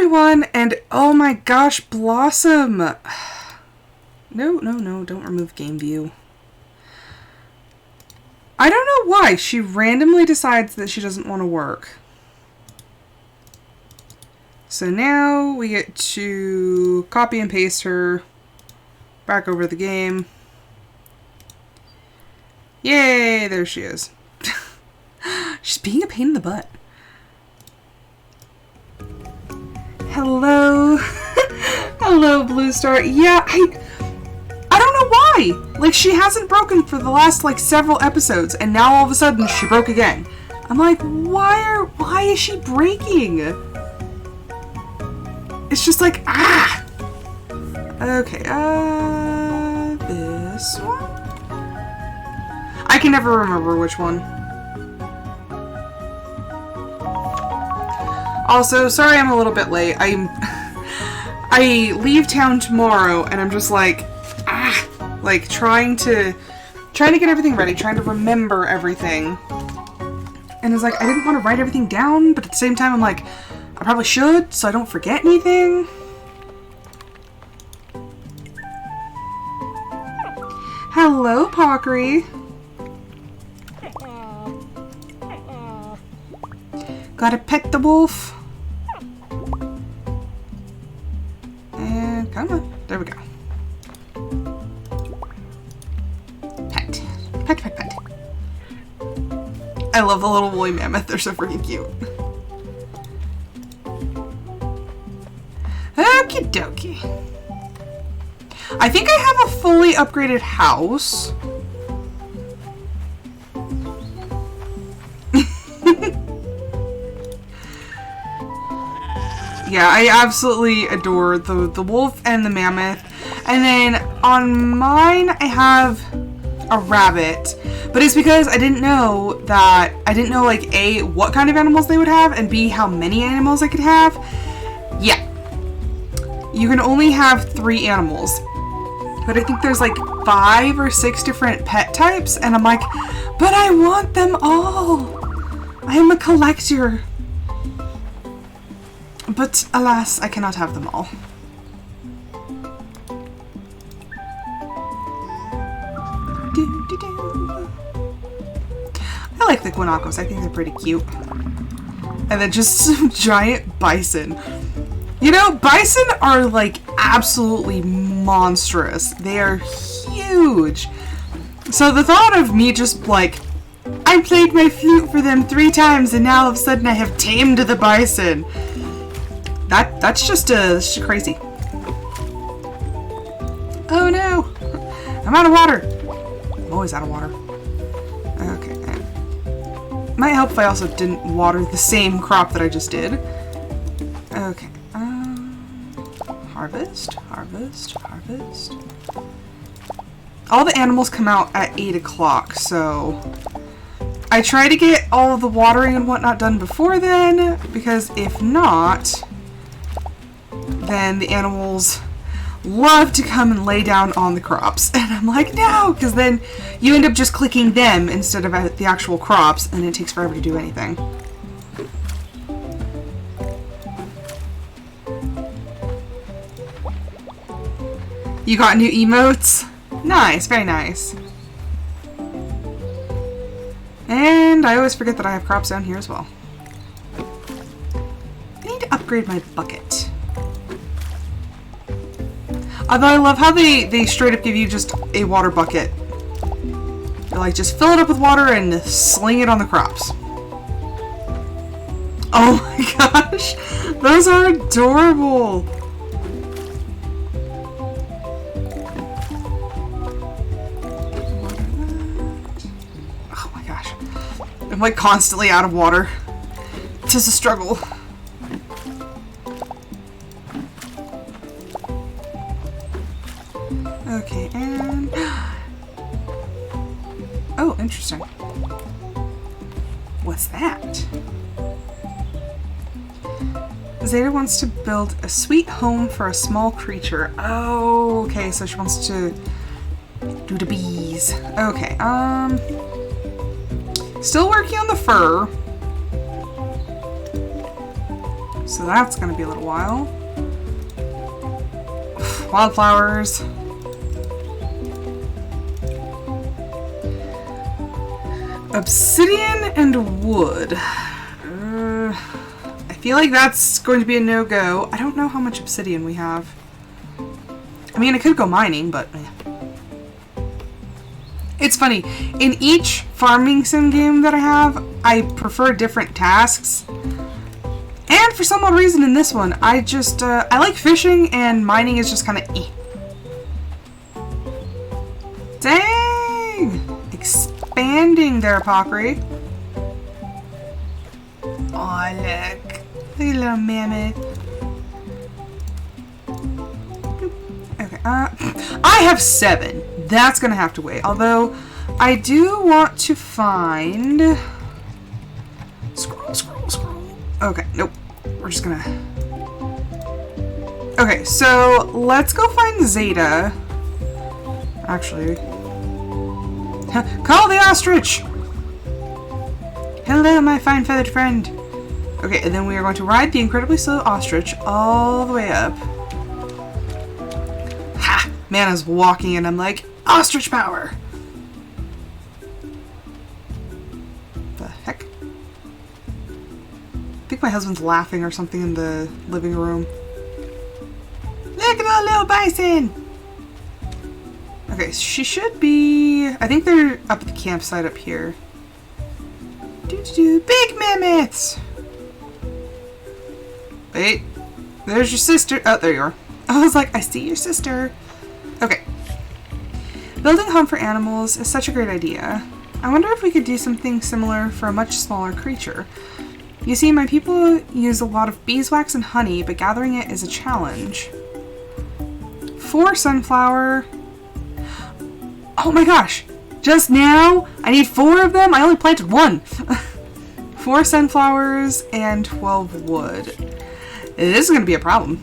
everyone, and oh my gosh, Blossom! No, don't remove game view. I don't know why, she randomly decides that she doesn't want to work. So now we get to copy and paste her back over the game. Yay, there she is. She's being a pain in the butt. Hello. Hello, Blue Star. Yeah, I don't know why. Like, she hasn't broken for the last, like, several episodes, and now all of a sudden she broke again. I'm like, why is she breaking? It's just like, ah! Okay, this one? I can never remember which one. Also, sorry I'm a little bit late. I leave town tomorrow, and I'm just like, like trying to get everything ready, trying to remember everything. And it's like, I didn't want to write everything down, but at the same time, I'm like, I probably should, so I don't forget anything. Hello, Pockery. Gotta pet the wolf. And come on. There we go. Pet. Pet, pet, pet. I love the little woolly mammoth. They're so freaking cute. Okie dokie. I think I have a fully upgraded house. Yeah, I absolutely adore the wolf and the mammoth. And then on mine, I have a rabbit. But it's because I didn't know like, A, what kind of animals they would have, and B, how many animals I could have. Yeah. You can only have 3 animals. But I think there's like 5 or 6 different pet types. And I'm like, but I want them all. I am a collector. But alas, I cannot have them all. I like the guanacos. I think they're pretty cute. And then just some giant bison. You know, bison are like absolutely monstrous. They are huge. So the thought of me just like, I played my flute for them 3 times and now all of a sudden I have tamed the bison. That's just crazy. Oh no! I'm out of water! I'm always out of water. Okay. Might help if I also didn't water the same crop that I just did. Okay. Harvest, harvest, harvest. All the animals come out at 8 o'clock, so I try to get all of the watering and whatnot done before then, because if not, then the animals love to come and lay down on the crops. And I'm like, no, because then you end up just clicking them instead of the actual crops, and it takes forever to do anything. You got new emotes? Nice, very nice. And I always forget that I have crops down here as well. I need to upgrade my bucket. Although I love how they straight up give you just a water bucket. They're like, just fill it up with water and sling it on the crops. Oh my gosh, those are adorable. Oh my gosh, I'm like constantly out of water. Tis a struggle. Okay, and... Oh, interesting. What's that? Zeta wants to build a sweet home for a small creature. Oh, okay, so she wants to do the bees. Okay, still working on the fur. So that's gonna be a little while. Wildflowers. Obsidian and wood. I feel like that's going to be a no-go. I don't know how much obsidian we have. I mean, I could go mining, but... It's funny. In each farming sim game that I have, I prefer different tasks. And for some odd reason in this one, I just... I like fishing, and mining is just kind of eh. Dang! Expanding their apothecary. Aw, look. Look at little mammoth. Okay, I have 7. That's gonna have to wait. Although, I do want to find... Scroll. Okay, nope. We're just gonna... Okay, so let's go find Zeta. Actually... Call the ostrich! Hello, my fine feathered friend. Okay, and then we are going to ride the incredibly slow ostrich all the way up. Ha! Mana's walking and I'm like, ostrich power! The heck? I think my husband's laughing or something in the living room. Look at that little bison! Okay, she should be... I think they're up at the campsite up here. Big mammoths! Wait, there's your sister. Oh, there you are. I was like, I see your sister. Okay. Building a home for animals is such a great idea. I wonder if we could do something similar for a much smaller creature. You see, my people use a lot of beeswax and honey, but gathering it is a challenge. 4 sunflower... Oh my gosh! Just now? I need 4 of them? I only planted 1! 4 sunflowers and 12 wood. This is gonna be a problem.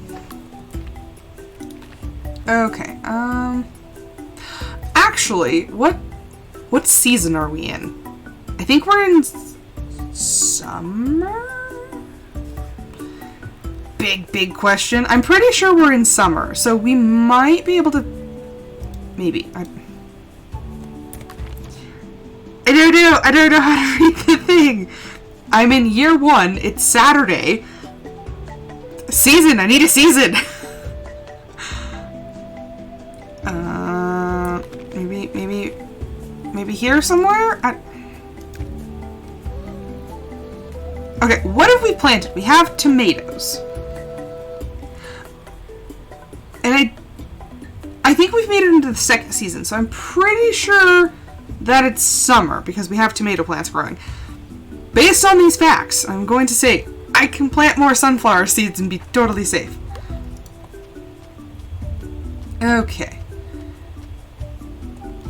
Okay, actually, what season are we in? I think we're in summer? Big question. I'm pretty sure we're in summer, so we might be able to... Maybe. I don't know how to read the thing. I'm in year 1. It's Saturday. Season. I need a season. Maybe here somewhere? Okay, what have we planted? We have tomatoes. And I think we've made it into the 2nd season, so I'm pretty sure that it's summer because we have tomato plants growing. Based on these facts, I'm going to say I can plant more sunflower seeds and be totally safe. Okay.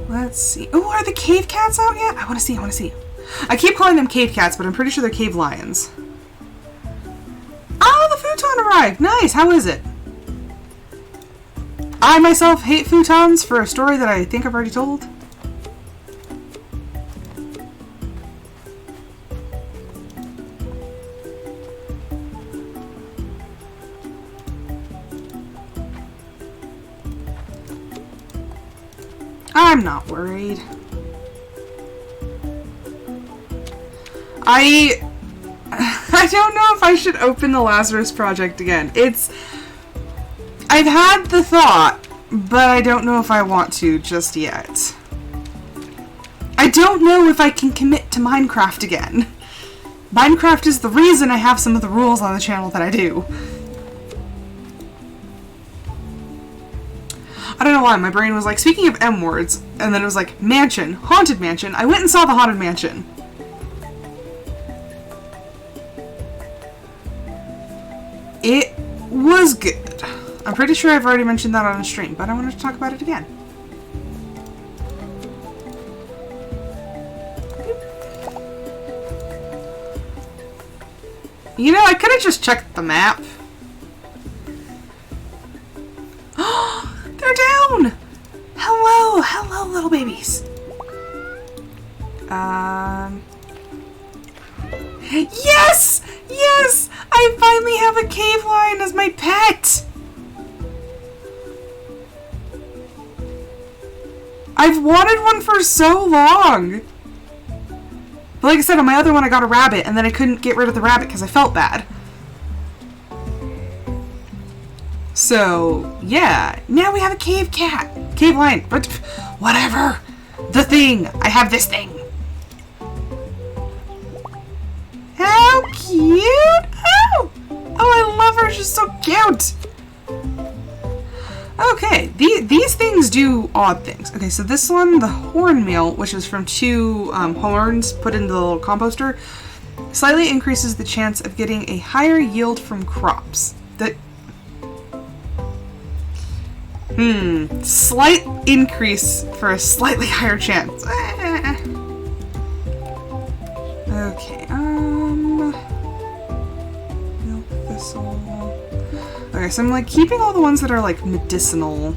Let's see. Oh, are the cave cats out yet? I want to see. I keep calling them cave cats, but I'm pretty sure they're cave lions. Oh, the futon arrived! Nice! How is it? I myself hate futons for a story that I think I've already told. I'm not worried. I don't know if I should open the Lazarus Project again. I've had the thought, but I don't know if I want to just yet. I don't know if I can commit to Minecraft again. Minecraft is the reason I have some of the rules on the channel that I do. I don't know why, my brain was like, speaking of M words, and then it was like, mansion, haunted mansion. I went and saw the haunted mansion. It was good. I'm pretty sure I've already mentioned that on a stream, but I wanted to talk about it again. You know, I could have just checked the map. They're down! Hello, little babies. Yes! I finally have a cave lion as my pet! I've wanted one for so long! But like I said, on my other one I got a rabbit, and then I couldn't get rid of the rabbit because I felt bad. So, yeah. Now we have a cave cat. Cave lion. But whatever. The thing. I have this thing. How cute! Oh! Oh, I love her. She's so cute. Okay, these things do odd things. Okay, so this one, the horn meal, which is from 2 horns put into the little composter, slightly increases the chance of getting a higher yield from crops. Slight increase for a slightly higher chance. Okay, milk thistle. Okay, so I'm like keeping all the ones that are like medicinal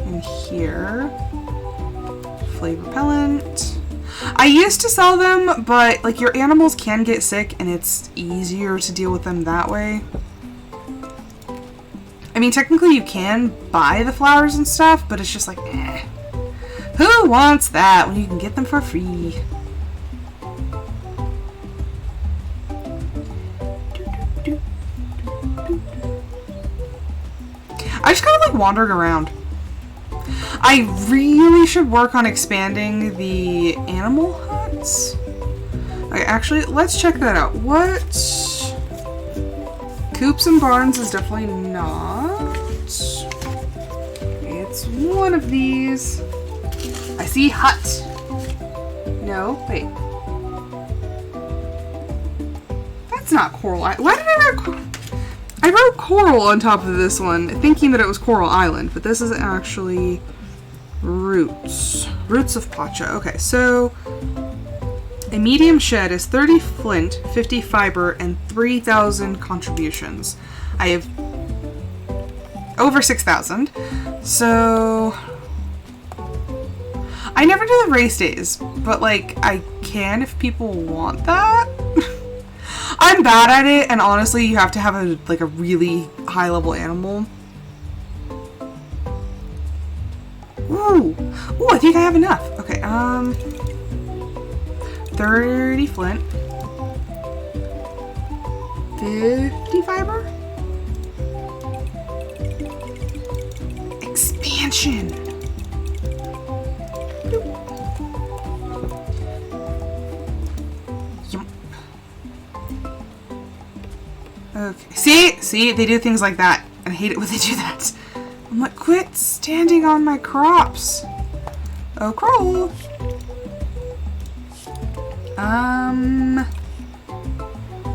in here. Flame repellent. I used to sell them, but like your animals can get sick and it's easier to deal with them that way. I mean, technically you can buy the flowers and stuff, but it's just like, eh. Who wants that when you can get them for free? I just kind of like wandered around. I really should work on expanding the animal huts. Okay, actually, let's check that out. What? Coops and barns is definitely not. It's one of these. I see hut. No, wait. That's not coral. Why did I write coral? I wrote coral on top of this one, thinking that it was Coral Island, but this is actually roots. Roots of Pacha. Okay, so a medium shed is 30 flint, 50 fiber, and 3,000 contributions. I have over 6,000. So I never do the race days, but like I can if people want that. I'm bad at it, and honestly, you have to have a like a really high level animal. Ooh, I think I have enough. Okay, 30 flint, 50 fiber, expansion. Okay. See, they do things like that, and I hate it when they do that. I'm like, quit standing on my crops. Oh, crawl.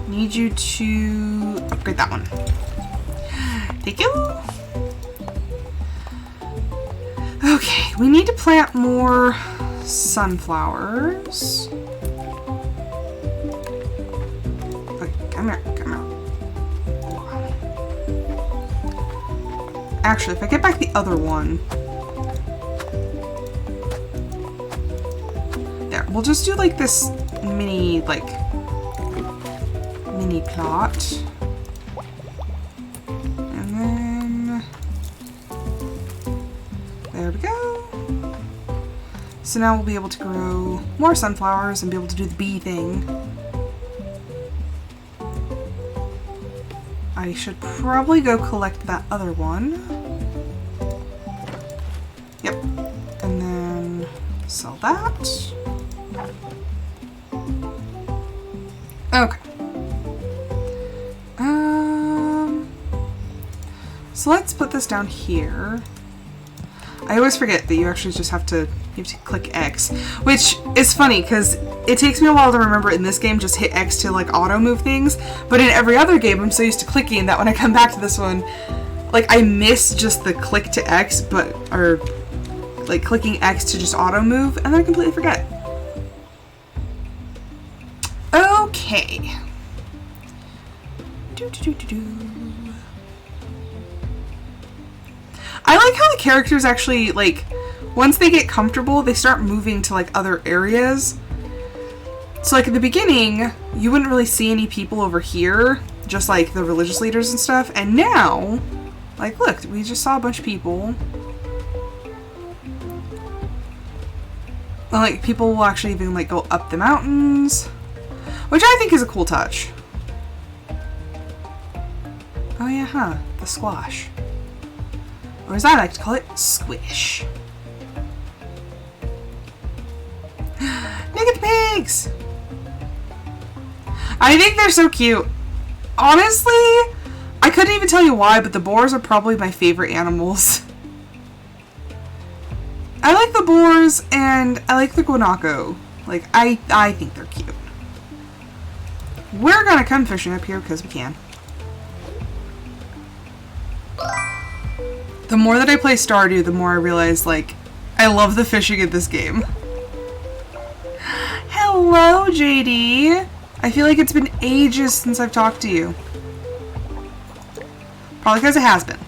Need you to upgrade that one. Thank you. Okay, we need to plant more sunflowers. Okay, come here. Actually, if I get back the other one. There, we'll just do like this mini plot. And then there we go. So now we'll be able to grow more sunflowers and be able to do the bee thing. I should probably go collect that other one. Yep. And then sell that. Okay. So let's put this down here. I always forget that you actually just have to click X, which is funny because it takes me a while to remember in this game just hit X to like auto move things, but in every other game I'm so used to clicking that when I come back to this one, like I miss just the click to X, or like clicking X to just auto move, and then I completely forget. Okay. I like how the characters actually, like, once they get comfortable, they start moving to, like, other areas. So, like, at the beginning, you wouldn't really see any people over here, just like the religious leaders and stuff. And now, like, look, we just saw a bunch of people. Like, people will actually even, like, go up the mountains, which I think is a cool touch. Oh yeah, huh? The squash. Or as I like to call it, squish. Look at the pigs! I think they're so cute. Honestly, I couldn't even tell you why, but the boars are probably my favorite animals. I like the boars and I like the guanaco. Like, I think they're cute. We're gonna come fishing up here because we can. The more that I play Stardew, the more I realize, like, I love the fishing in this game. Hello, JD. I feel like it's been ages since I've talked to you. Probably because it has been.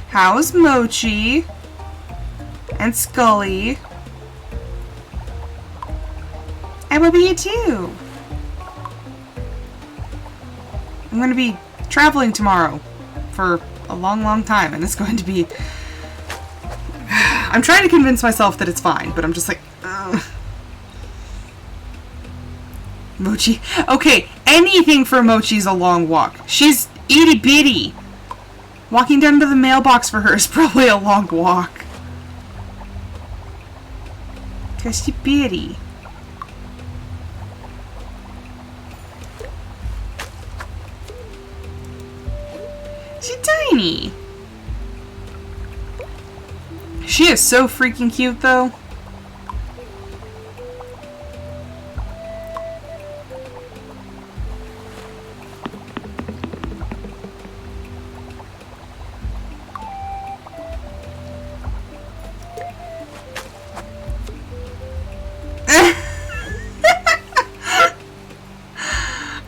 How's Mochi? And Scully? I will be here too. I'm going to be traveling tomorrow for a long, long time, and it's going to be... I'm trying to convince myself that it's fine, but I'm just like, ugh. Mochi. Okay, anything for Mochi's a long walk. She's itty bitty. Walking down to the mailbox for her is probably a long walk. Cause she's bitty. She's tiny. She is so freaking cute, though.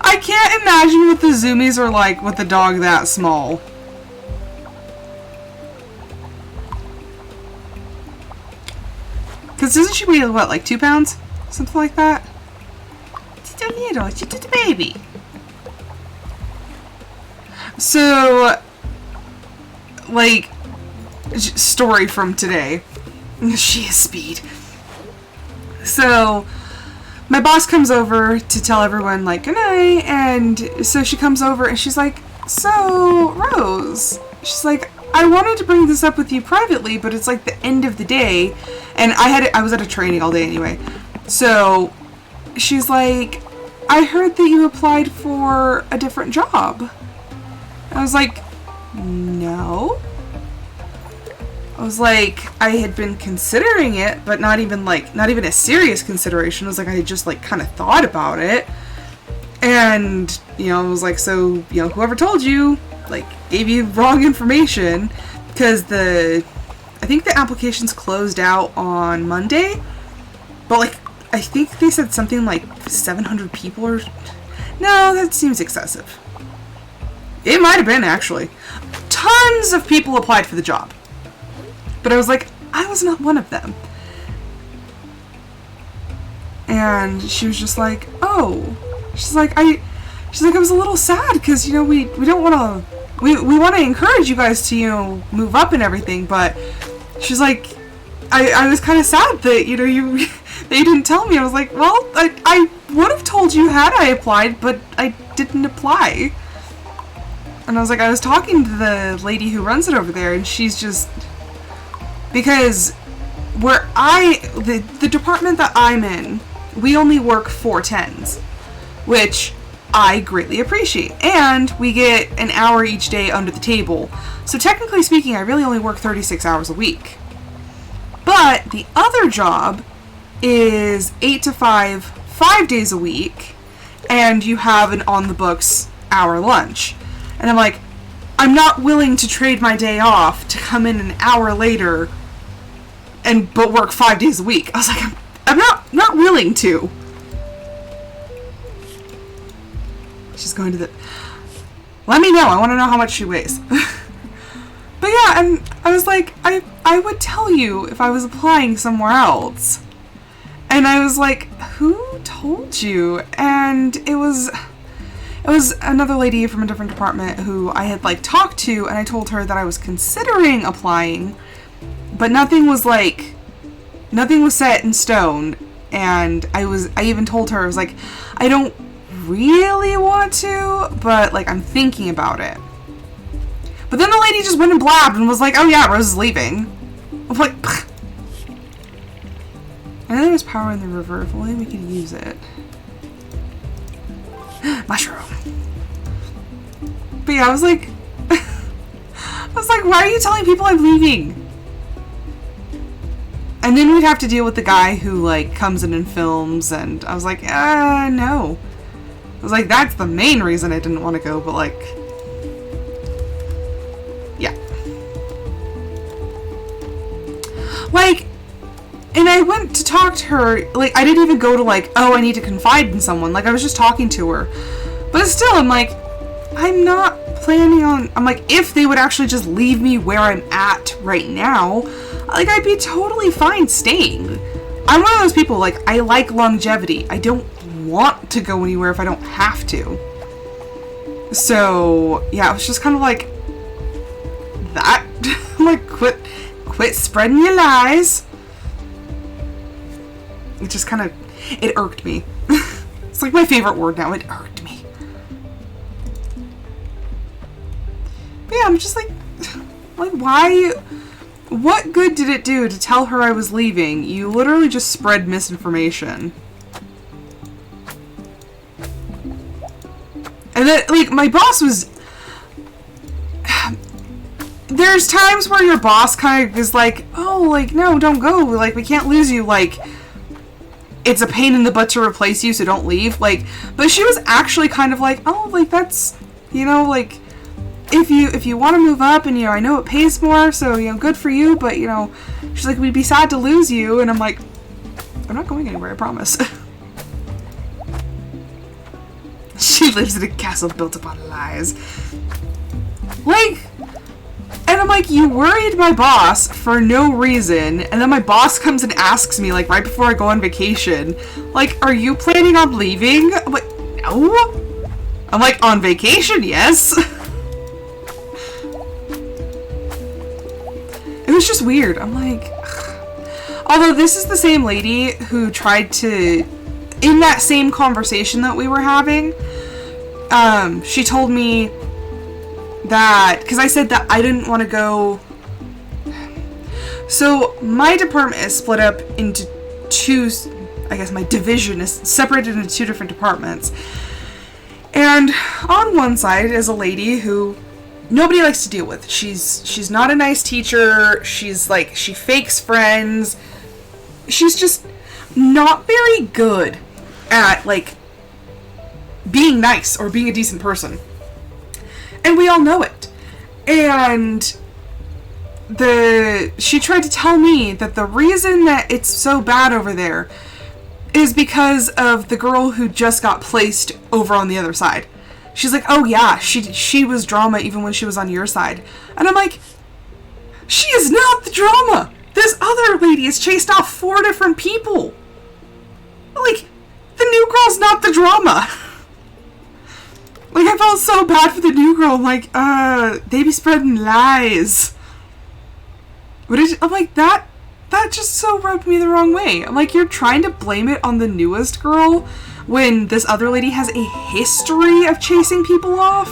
I can't imagine what the zoomies are like with a dog that small. Because doesn't she weigh, what, like 2 pounds? Something like that? She's a little, she's just a baby. So, like, story from today. She has speed. So, my boss comes over to tell everyone, like, good night, and so she comes over and she's like, so, Rose, she's like, I wanted to bring this up with you privately, but it's like the end of the day, and I was at a training all day anyway, so she's like, I heard that you applied for a different job. I was like, no. I was like, I had been considering it, but not even a serious consideration. It was like, I had just like kind of thought about it. And, you know, I was like, so, you know, whoever told you, like, gave you wrong information, because I think the application's closed out on Monday, but like, I think they said something like 700 people or, no, that seems excessive. It might have been, actually. Tons of people applied for the job. But I was like, I was not one of them. And she was just like, oh. She's like, I was a little sad because, you know, we don't want to, we want to encourage you guys to, you know, move up and everything, but she's like, I was kind of sad that, you know, that you didn't tell me. I was like, well, I would have told you had I applied, but I didn't apply. And I was like, I was talking to the lady who runs it over there, and she's just, because where the department that I'm in, we only work 4/10s, which I greatly appreciate. And we get an hour each day under the table. So technically speaking, I really only work 36 hours a week. But the other job is 8 to 5, 5 days a week, and you have an on-the-books hour lunch. And I'm like, I'm not willing to trade my day off to come in an hour later but work 5 days a week. I was like, I'm not willing to. She's going to let me know. I want to know how much she weighs. But yeah, and I was like, I would tell you if I was applying somewhere else. And I was like, who told you? And it was another lady from a different department who I had like talked to, and I told her that I was considering applying, but nothing was set in stone. And I even told her, I was like, I don't really want to, but like I'm thinking about it. But then the lady just went and blabbed and was like, oh yeah, Rose is leaving. I'm like, pfft. I know there's power in the river, if only we could use it. Mushroom. But yeah, I was like, why are you telling people I'm leaving? And then we'd have to deal with the guy who like comes in and films, and I was like, no. I was like, that's the main reason I didn't want to go, but like, yeah. Like, and I went to talk to her, like, I didn't even go to like, oh, I need to confide in someone. Like, I was just talking to her. But still, I'm like, I'm not planning on, I'm like, if they would actually just leave me where I'm at right now, like, I'd be totally fine staying. I'm one of those people, like, I like longevity. I don't want to go anywhere if I don't have to. So, yeah, it was just kind of like, that. I'm like, quit spreading your lies. It just kind of, it irked me. It's like my favorite word now, it irked me. But yeah, I'm just like, why, what good did it do to tell her I was leaving? You literally just spread misinformation. And then, like, my boss was, there's times where your boss kind of is like, oh, like, no, don't go, like, we can't lose you, like, it's a pain in the butt to replace you, so don't leave, like, but she was actually kind of like, oh, like, that's, you know, like, if you want to move up, and, you know, I know it pays more, so, you know, good for you, but, you know, she's like, we'd be sad to lose you, and I'm like, I'm not going anywhere, I promise. She lives in a castle built upon lies. Like, and I'm like, you worried my boss for no reason, and then my boss comes and asks me, like, right before I go on vacation, like, are you planning on leaving? I'm like, no. I'm like, on vacation, yes. It was just weird. I'm like, ugh. Although this is the same lady who tried to, in that same conversation that we were having, she told me that, because I said that I didn't want to go, so my department is split up into two, I guess my division is separated into two different departments, and on one side is a lady who nobody likes to deal with. She's not a nice teacher, she's like, she fakes friends, she's just not very good at, like, being nice or being a decent person. And we all know it. And she tried to tell me that the reason that it's so bad over there is because of the girl who just got placed over on the other side. She's like, oh yeah, she was drama even when she was on your side. And I'm like, she is not the drama. This other lady has chased off 4 different people. Like, the new girl's not the drama. Like, I felt so bad for the new girl. I'm like, they be spreading lies. But I'm like, that just so rubbed me the wrong way. I'm like, you're trying to blame it on the newest girl when this other lady has a history of chasing people off?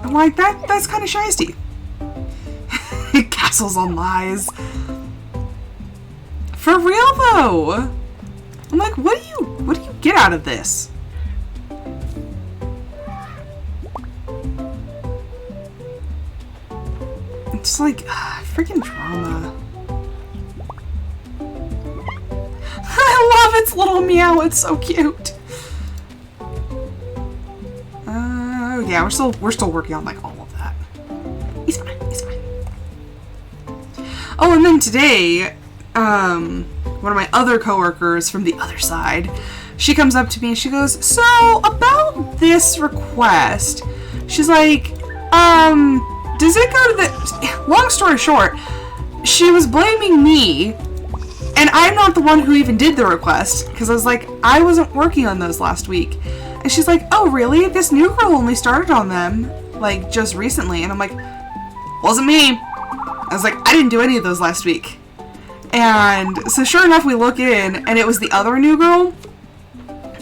I'm like, that's kind of shysty. Castles on lies. For real, though. I'm like, what do you get out of this? It's like, freaking drama. I love its little meow, it's so cute. Yeah, we're still working on, like, all of that. He's fine. Oh, and then today, one of my other coworkers from the other side, she comes up to me and she goes, so, about this request, she's like, does it go to the... Long story short, she was blaming me, and And I'm not the one who even did the request, because I was like, I wasn't working on those last week. And she's like, oh really? This new girl only started on them, like, just recently. And I'm like, wasn't me. I was like, I didn't do any of those last week. And so sure enough, we look in, and it was the other new girl.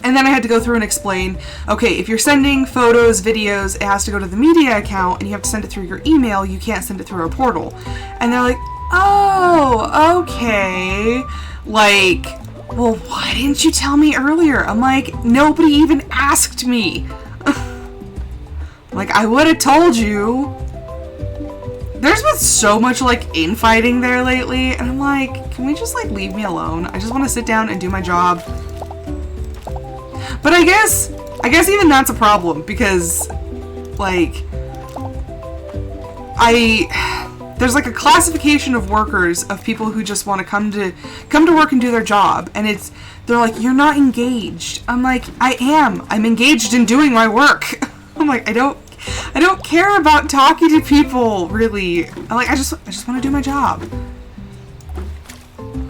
And then I had to go through and explain, okay, if you're sending photos, videos, it has to go to the media account, and you have to send it through your email, you can't send it through our portal. And they're like, oh, okay. Like, well, why didn't you tell me earlier? I'm like, nobody even asked me. Like, I would have told you. There's been so much, like, infighting there lately, and I'm like, can we just, like, leave me alone? I just want to sit down and do my job. But I guess even that's a problem, because, like, there's, like, a classification of workers, of people who just want to come to work and do their job, and they're like, you're not engaged. I'm like, I am. I'm engaged in doing my work. I'm like, I don't care about talking to people, really. I'm like, I just want to do my job.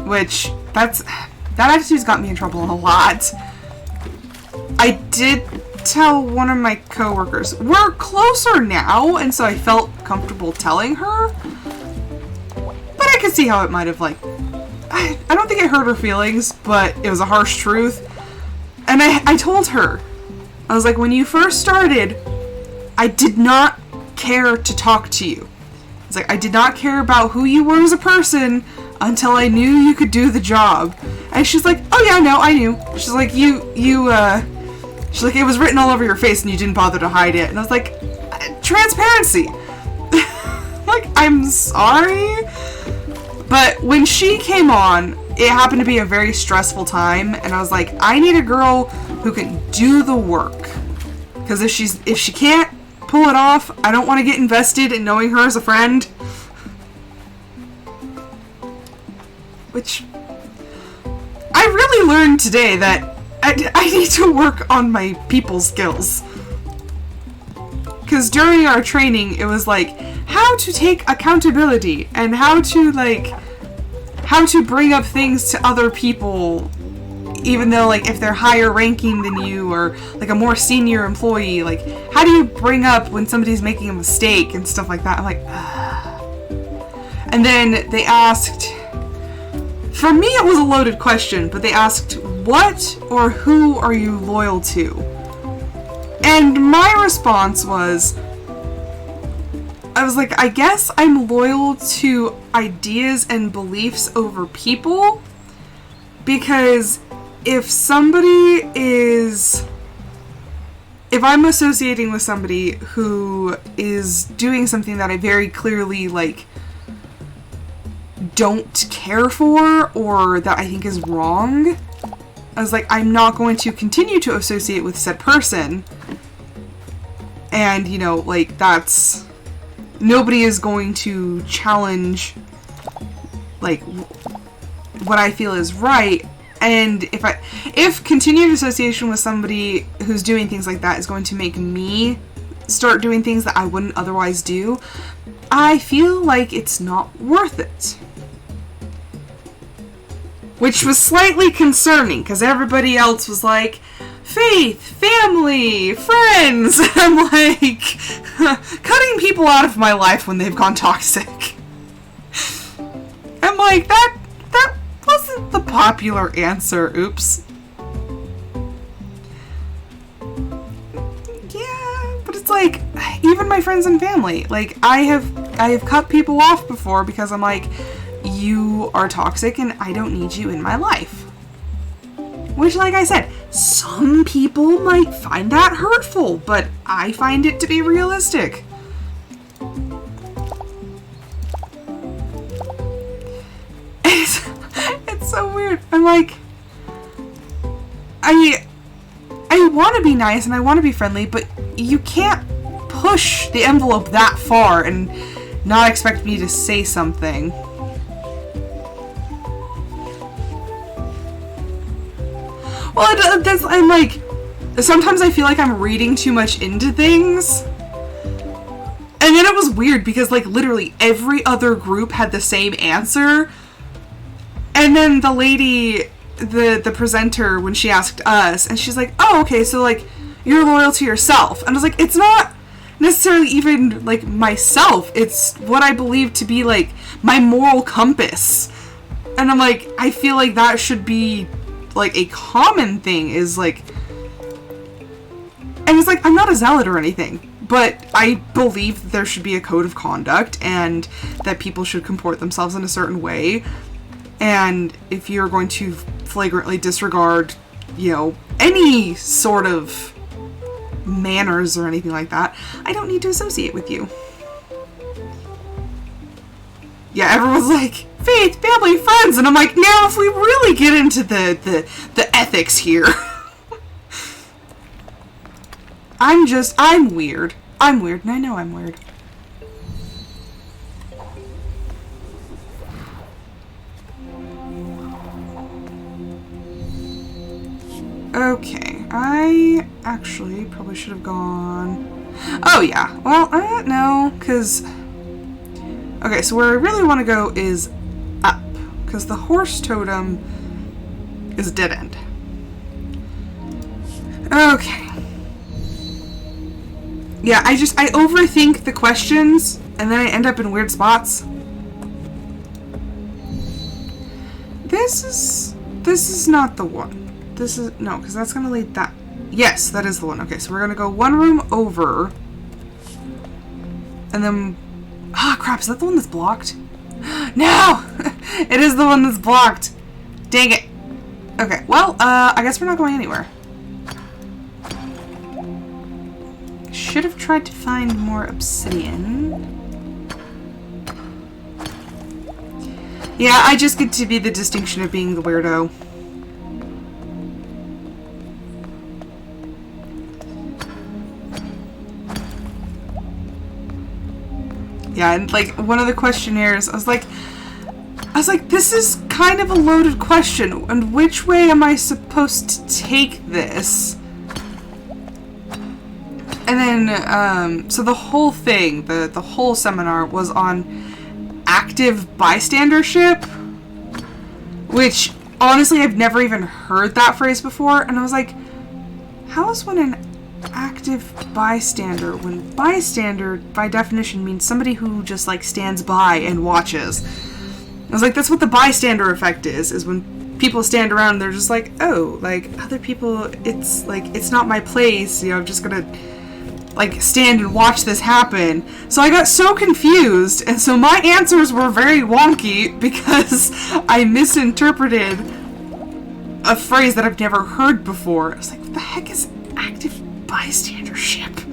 Which, that attitude's got me in trouble a lot. I did tell one of my coworkers, we're closer now, and so I felt comfortable telling her. But I could see how it might have, like, I don't think it hurt her feelings, but it was a harsh truth. And I told her, I was like, when you first started, I did not care to talk to you. It's like, I did not care about who you were as a person until I knew you could do the job. And she's like, oh yeah, no, I knew. She's like, she's like, it was written all over your face and you didn't bother to hide it. And I was like, transparency. Like, I'm sorry. But when she came on, it happened to be a very stressful time. And I was like, I need a girl who can do the work. Because if she can't pull it off, I don't want to get invested in knowing her as a friend. Which, I really learned today that I need to work on my people skills. Because during our training, it was like, how to take accountability, and how to bring up things to other people, even though, like, if they're higher ranking than you, or, like, a more senior employee, like, how do you bring up when somebody's making a mistake, and stuff like that. I'm like, ugh. And then they asked, for me it was a loaded question, but they asked, what or who are you loyal to? And my response was, I was like, I guess I'm loyal to ideas and beliefs over people, because if I'm associating with somebody who is doing something that I very clearly, like, don't care for, or that I think is wrong, I was like, I'm not going to continue to associate with said person. And, you know, like, nobody is going to challenge, like, what I feel is right. And if continued association with somebody who's doing things like that is going to make me start doing things that I wouldn't otherwise do, I feel like it's not worth it. Which was slightly concerning, because everybody else was like, faith, family, friends. I'm like, cutting people out of my life when they've gone toxic. I'm like, that wasn't the popular answer, oops. Yeah, but it's like, even my friends and family, like, I have cut people off before because I'm like, you are toxic and I don't need you in my life. Which, like I said, some people might find that hurtful, but I find it to be realistic. It's so weird. I'm like, I want to be nice and I want to be friendly, but you can't push the envelope that far and not expect me to say something. Well, I'm like, sometimes I feel like I'm reading too much into things. And then it was weird because, like, literally every other group had the same answer. And then the lady, the presenter, when she asked us, and she's like, oh, okay, so, like, you're loyal to yourself. And I was like, it's not necessarily even, like, myself. It's what I believe to be, like, my moral compass. And I'm like, I feel like that should be, like, a common thing, is, like... And it's like, I'm not a zealot or anything, but I believe that there should be a code of conduct, and that people should comport themselves in a certain way. And if you're going to flagrantly disregard, you know, any sort of manners or anything like that, I don't need to associate with you. Yeah, everyone's like, faith, family, friends, and I'm like, now if we really get into the ethics here, I'm weird. I'm weird, and I know I'm weird. Okay, I actually probably should have gone... Oh, yeah. Well, no, because... Okay, so where I really want to go is up, because the horse totem is a dead end. Okay. Yeah, I overthink the questions, and then I end up in weird spots. This is not the one. This is, no, because that's going to lead that. Yes, that is the one. Okay, so we're going to go one room over. And then, ah, crap, is that the one that's blocked? No! It is the one that's blocked. Dang it. Okay, well, I guess we're not going anywhere. Should have tried to find more obsidian. Yeah, I just get to be the distinction of being the weirdo. Yeah, and like one of the questionnaires, I was like, this is kind of a loaded question, and which way am I supposed to take this? And then, so the whole thing, the whole seminar was on active bystandership, which honestly I've never even heard that phrase before, and I was like, how is one an active bystander when bystander by definition means somebody who just like stands by and watches? I was like, that's what the bystander effect is when people stand around and they're just like, oh, like other people, it's like, it's not my place, you know, I'm just gonna like stand and watch this happen. So I got so confused, and so my answers were very wonky because I misinterpreted a phrase that I've never heard before. I was like, what the heck is active bystandership?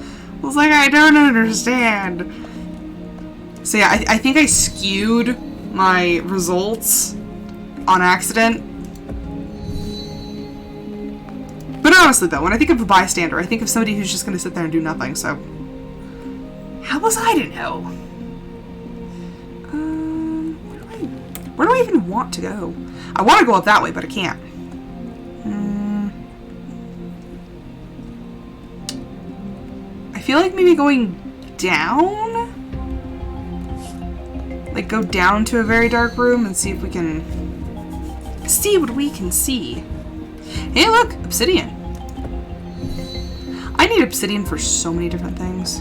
I was like, I don't understand. So yeah, I think I skewed my results on accident. But honestly though, when I think of a bystander, I think of somebody who's just going to sit there and do nothing, so... How was I to know? Where do I even want to go? I want to go up that way, but I can't. I feel like maybe going down? Like go down to a very dark room and see if we can see what we can see. Hey look, obsidian. I need obsidian for so many different things.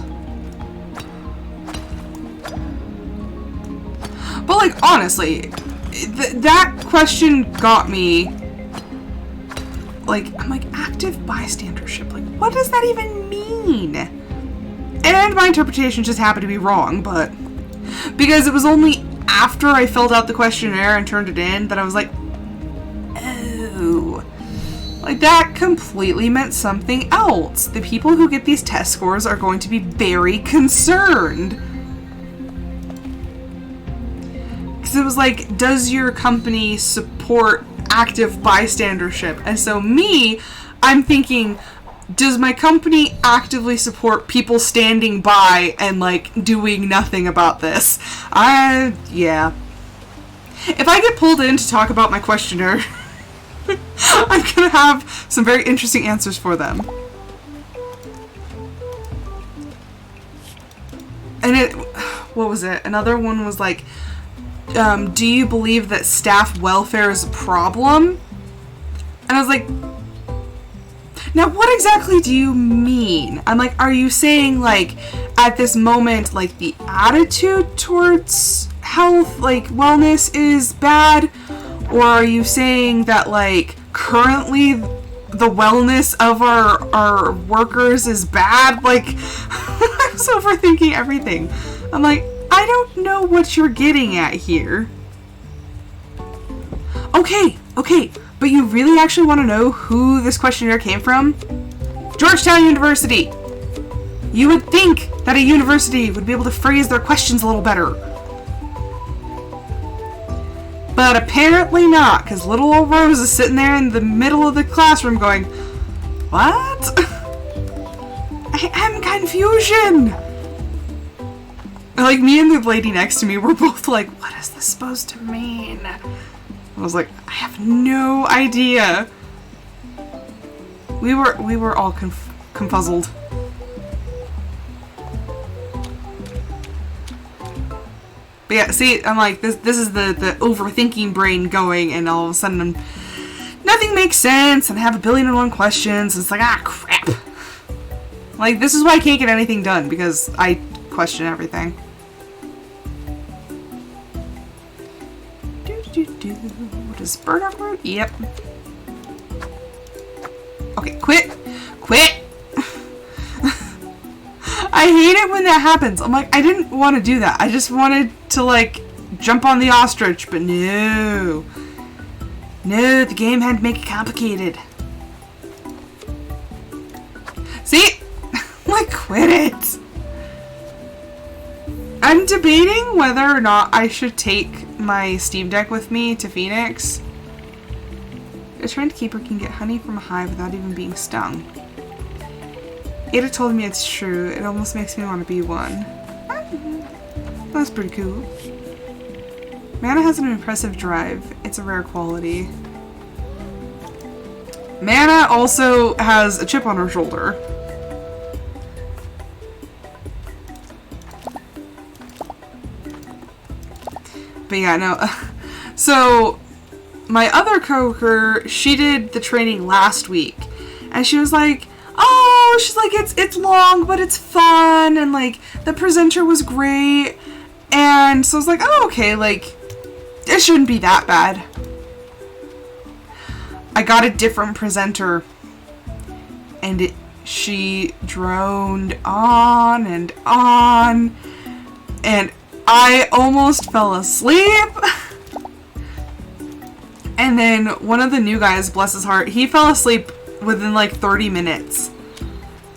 But like honestly, that question got me. Like, I'm like, active bystandership. Like, what does that even mean? And my interpretation just happened to be wrong, but because it was only after I filled out the questionnaire and turned it in that I was like, oh, like that completely meant something else. The people who get these test scores are going to be very concerned. Because it was like, does your company support active bystandership? And so me, I'm thinking, does my company actively support people standing by and like doing nothing about this? Yeah. If I get pulled in to talk about my questionnaire, I'm gonna have some very interesting answers for them. And what was it? Another one was like, do you believe that staff welfare is a problem? And I was like, now what exactly do you mean? I'm like, are you saying like at this moment, like the attitude towards health, like wellness is bad? Or are you saying that like currently the wellness of our workers is bad? Like, I was overthinking everything. I'm like, I don't know what you're getting at here. Okay, but you really actually want to know who this questionnaire came from? Georgetown University. You would think that a university would be able to phrase their questions a little better. But apparently not, because little old Rose is sitting there in the middle of the classroom going, what? I am confusion. Like, me and the lady next to me were both like, what is this supposed to mean? I was like, I have no idea. We were all confuzzled. But yeah, see, I'm like, this is the overthinking brain going, and all of a sudden nothing makes sense, and I have 1,000,001 questions, and it's like, ah, crap. Like, this is why I can't get anything done, because I question everything. What is burdock root? Yep. Okay, quit! I hate it when that happens. I'm like, I didn't want to do that. I just wanted to, like, jump on the ostrich, but no. No, the game had to make it complicated. See? Like, quit it. I'm debating whether or not I should take my Steam Deck with me to Phoenix. A trained keeper can get honey from a hive without even being stung. Ada told me it's true. It almost makes me want to be one. That's pretty cool. Mana has an impressive drive. It's a rare quality. Mana also has a chip on her shoulder. But yeah, no. So, my other coworker, she did the training last week. And she was like, oh, she's like, it's long, but it's fun, and like, the presenter was great, and so I was like, oh, okay, like, it shouldn't be that bad. I got a different presenter, and she droned on, and I almost fell asleep. And then one of the new guys, bless his heart, he fell asleep within like 30 minutes,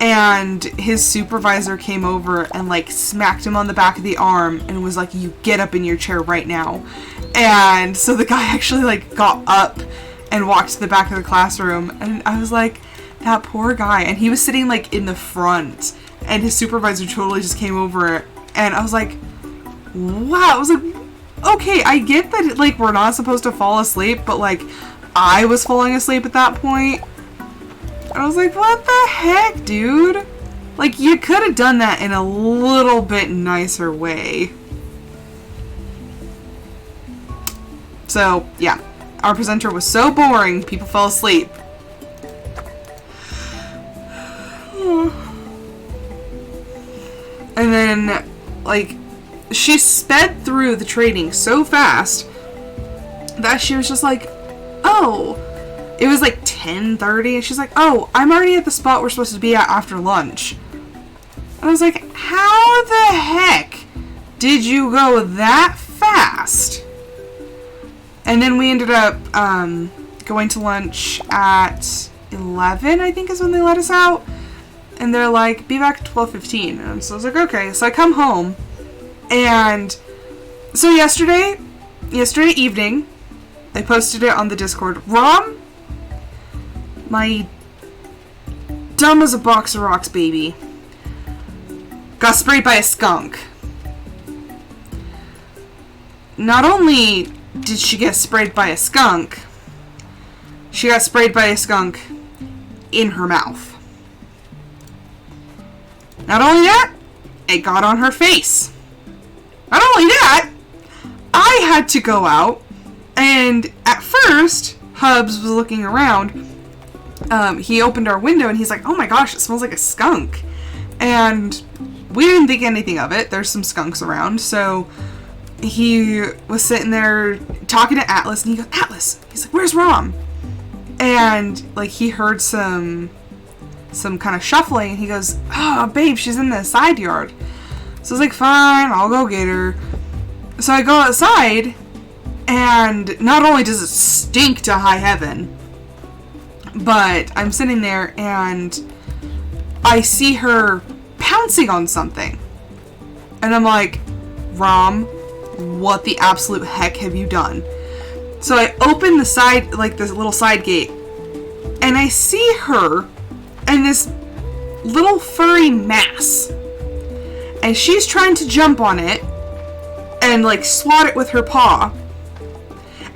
and his supervisor came over and like smacked him on the back of the arm and was like, you get up in your chair right now. And so the guy actually like got up and walked to the back of the classroom, and I was like, that poor guy. And he was sitting like in the front, and his supervisor totally just came over, and I was like, wow. I was like, okay, I get that like we're not supposed to fall asleep, but like I was falling asleep at that point. I was like, what the heck, dude? Like, you could have done that in a little bit nicer way. So, yeah. Our presenter was so boring, people fell asleep. And then, like, she sped through the training so fast that she was just like, oh. It was like 10:30, and she's like, oh, I'm already at the spot we're supposed to be at after lunch. And I was like, how the heck did you go that fast? And then we ended up going to lunch at 11, I think is when they let us out. And they're like, be back at 12:15. And so I was like, okay. So I come home, and so yesterday evening, I posted it on the Discord. Rom, my dumb as a box of rocks baby, got sprayed by a skunk. Not only did she get sprayed by a skunk, she got sprayed by a skunk in her mouth. Not only that, it got on her face. Not only that, I had to go out, and at first, Hubs was looking around. He opened our window, and he's like, oh my gosh, it smells like a skunk. And we didn't think anything of it. There's some skunks around, so he was sitting there talking to Atlas, and he goes, Atlas! He's like, where's Rom? And, like, he heard some kind of shuffling, and he goes, oh, babe, she's in the side yard. So I was like, fine, I'll go get her. So I go outside, and not only does it stink to high heaven, but I'm sitting there, and I see her pouncing on something. And I'm like, Rom, what the absolute heck have you done? So I open the side, like this little side gate, and I see her and this little furry mass. And she's trying to jump on it and like swat it with her paw.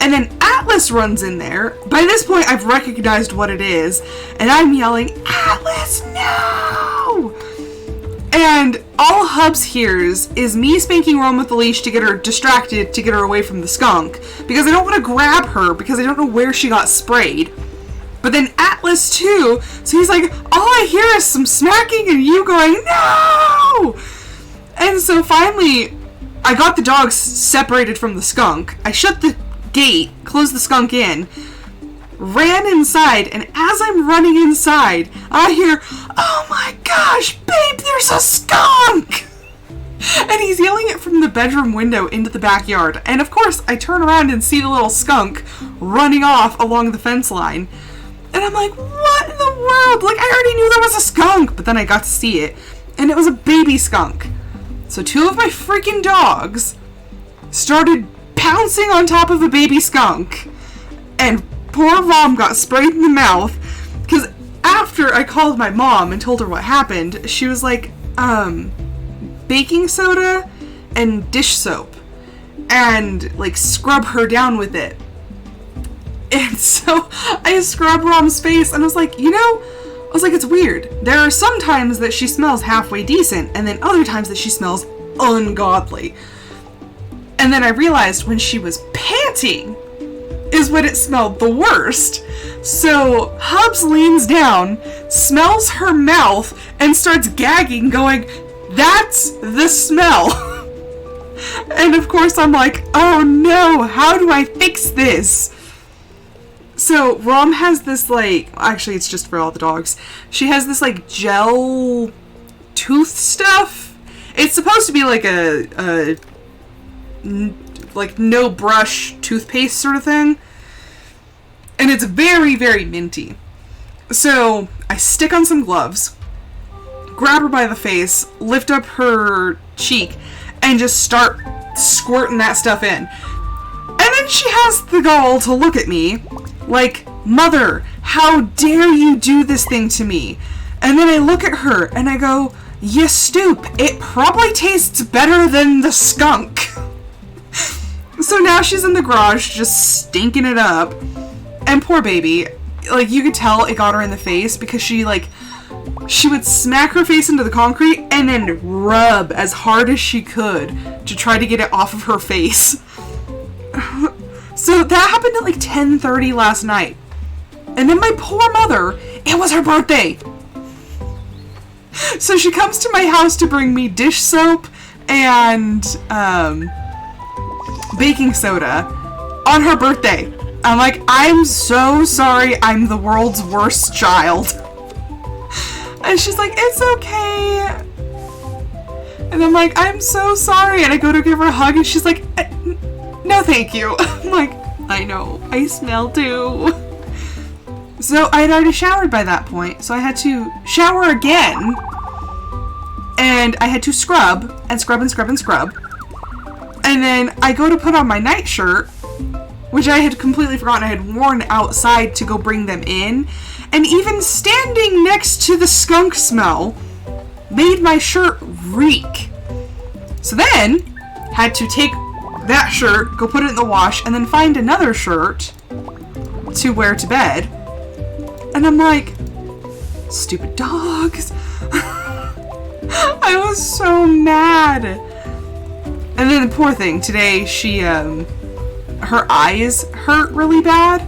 And then Atlas runs in there. By this point, I've recognized what it is, and I'm yelling, Atlas, no! And all Hubs hears is me spanking Rome with the leash to get her distracted, to get her away from the skunk, because I don't want to grab her, because I don't know where she got sprayed. But then Atlas too, so he's like, all I hear is some smacking and you going, no! And so finally, I got the dogs separated from the skunk. I shut the gate, closed the skunk in, ran inside, and as I'm running inside, I hear, oh my gosh, babe, there's a skunk! And he's yelling it from the bedroom window into the backyard. And of course, I turn around and see the little skunk running off along the fence line. And I'm like, what in the world? Like, I already knew there was a skunk, but then I got to see it, and it was a baby skunk. So 2 of my freaking dogs started pouncing on top of a baby skunk, and poor Mom got sprayed in the mouth, because after I called my mom and told her what happened, she was like, baking soda and dish soap, and like scrub her down with it. And so I scrubbed Rom's face, and I was like, it's weird. There are some times that she smells halfway decent, and then other times that she smells ungodly. And then I realized when she was panting is when it smelled the worst. So Hubs leans down, smells her mouth, and starts gagging, going, that's the smell. And of course I'm like, oh no, how do I fix this? So Rom has this actually it's just for all the dogs. She has this gel tooth stuff. It's supposed to be like a no brush toothpaste sort of thing. And it's very, very minty. So I stick on some gloves, grab her by the face, lift up her cheek, and just start squirting that stuff in. And then she has the gall to look at me like, Mother, how dare you do this thing to me? And then I look at her and I go, you stoop, it probably tastes better than the skunk. So now she's in the garage just stinking it up. And poor baby, you could tell it got her in the face because she would smack her face into the concrete and then rub as hard as she could to try to get it off of her face. So that happened at 10:30 last night. And then my poor mother, it was her birthday. So she comes to my house to bring me dish soap and baking soda on her birthday. I'm like, I'm so sorry, I'm the world's worst child. And she's like, it's okay. And I'm like, I'm so sorry. And I go to give her a hug and she's like, no thank you. I'm like, I know, I smell too. So I had already showered by that point, so I had to shower again. And I had to scrub and scrub and scrub and scrub. And then I go to put on my nightshirt, which I had completely forgotten I had worn outside to go bring them in. And even standing next to the skunk smell made my shirt reek. So then, had to take that shirt, go put it in the wash, and then find another shirt to wear to bed. And I'm like, stupid dogs. I was so mad. And then the poor thing, today she, her eyes hurt really bad.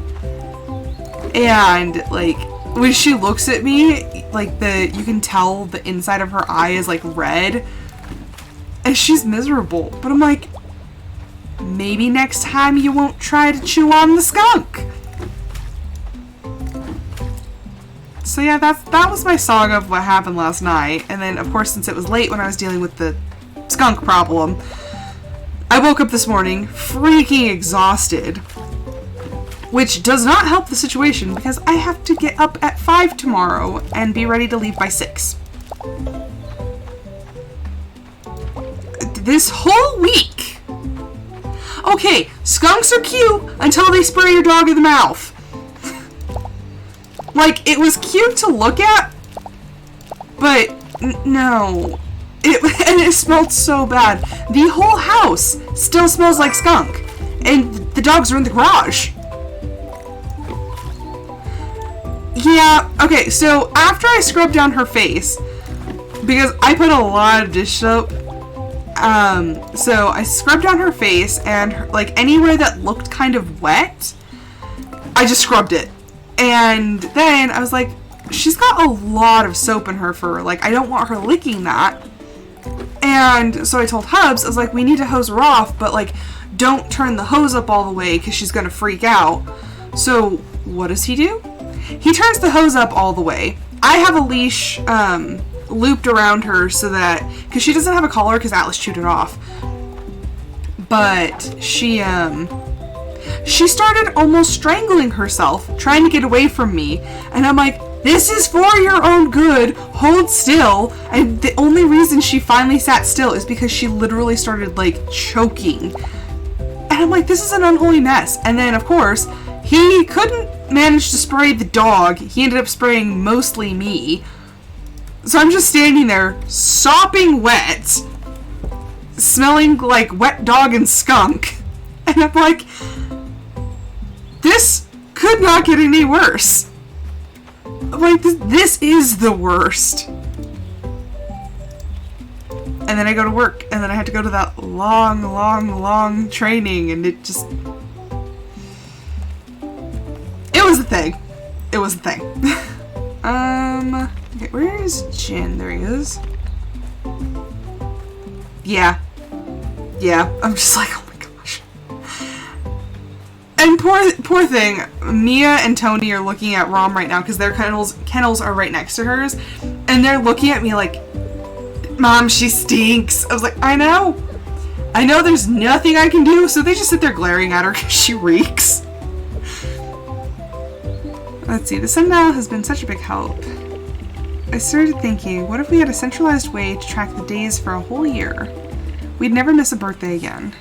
And, like, when she looks at me, like, you can tell the inside of her eye is, like, red. And she's miserable. But I'm like, maybe next time you won't try to chew on the skunk. So yeah, that was my song of what happened last night. And then, of course, since it was late when I was dealing with the skunk problem, I woke up this morning freaking exhausted. Which does not help the situation because I have to get up at 5 tomorrow and be ready to leave by 6. This whole week. Okay, skunks are cute until they spray your dog in the mouth. Like, it was cute to look at, but no. And it smelled so bad. The whole house still smells like skunk. And the dogs are in the garage. Yeah, okay, so after I scrubbed down her face, because I put a lot of dish soap, so I scrubbed down her face, and like anywhere that looked kind of wet, I just scrubbed it. And then I was like, she's got a lot of soap in her fur, like I don't want her licking that. And so I told Hubs, I was like, we need to hose her off, but like, don't turn the hose up all the way because she's gonna freak out. So what does he do? He turns the hose up all the way. I have a leash looped around her so that, because she doesn't have a collar because Atlas chewed it off. But she started almost strangling herself, trying to get away from me. And I'm like, this is for your own good. Hold still. And the only reason she finally sat still is because she literally started like choking. And I'm like, this is an unholy mess. And then of course, he couldn't manage to spray the dog. He ended up spraying mostly me. So I'm just standing there, sopping wet, smelling like wet dog and skunk. And I'm like, this could not get any worse. I'm like, this is the worst. And then I go to work, and then I had to go to that long training, and it just... It was a thing. It was a thing. Okay, where is Jin? There he is. Yeah. I'm just like, oh my gosh. And poor thing, Mia and Tony are looking at Rom right now because their kennels are right next to hers, and they're looking at me like, Mom, she stinks. I was like, I know there's nothing I can do, so they just sit there glaring at her because she reeks. Let's see, the sundial has been such a big help. I started thinking, what if we had a centralized way to track the days for a whole year? We'd never miss a birthday again.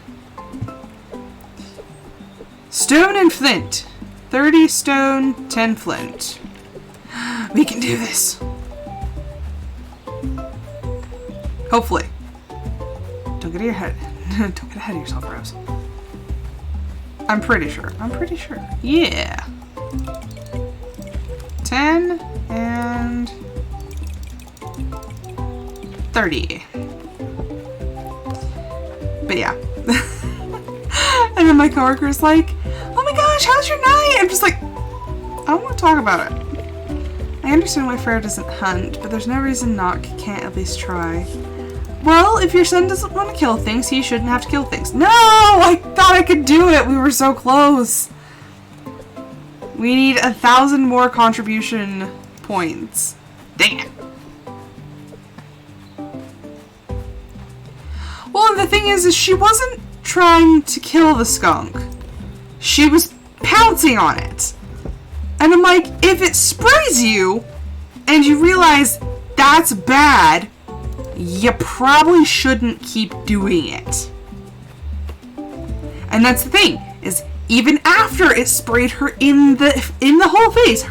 Stone and flint. 30 stone, 10 flint. We can do this. Hopefully. Don't get ahead of yourself, Rose. I'm pretty sure. Yeah. 10 and 30. But yeah. And then my coworker's like, oh my gosh, how's your night? I'm just like, I don't want to talk about it. I understand why Freya doesn't hunt, but there's no reason Nock can't at least try. Well, if your son doesn't want to kill things, he shouldn't have to kill things. No! I thought I could do it! We were so close! We need 1,000 more contribution points. Dang it. Well, and the thing is she wasn't trying to kill the skunk. She was pouncing on it. And I'm like, if it sprays you, and you realize that's bad, you probably shouldn't keep doing it. And that's the thing, is even after it sprayed her in the whole face,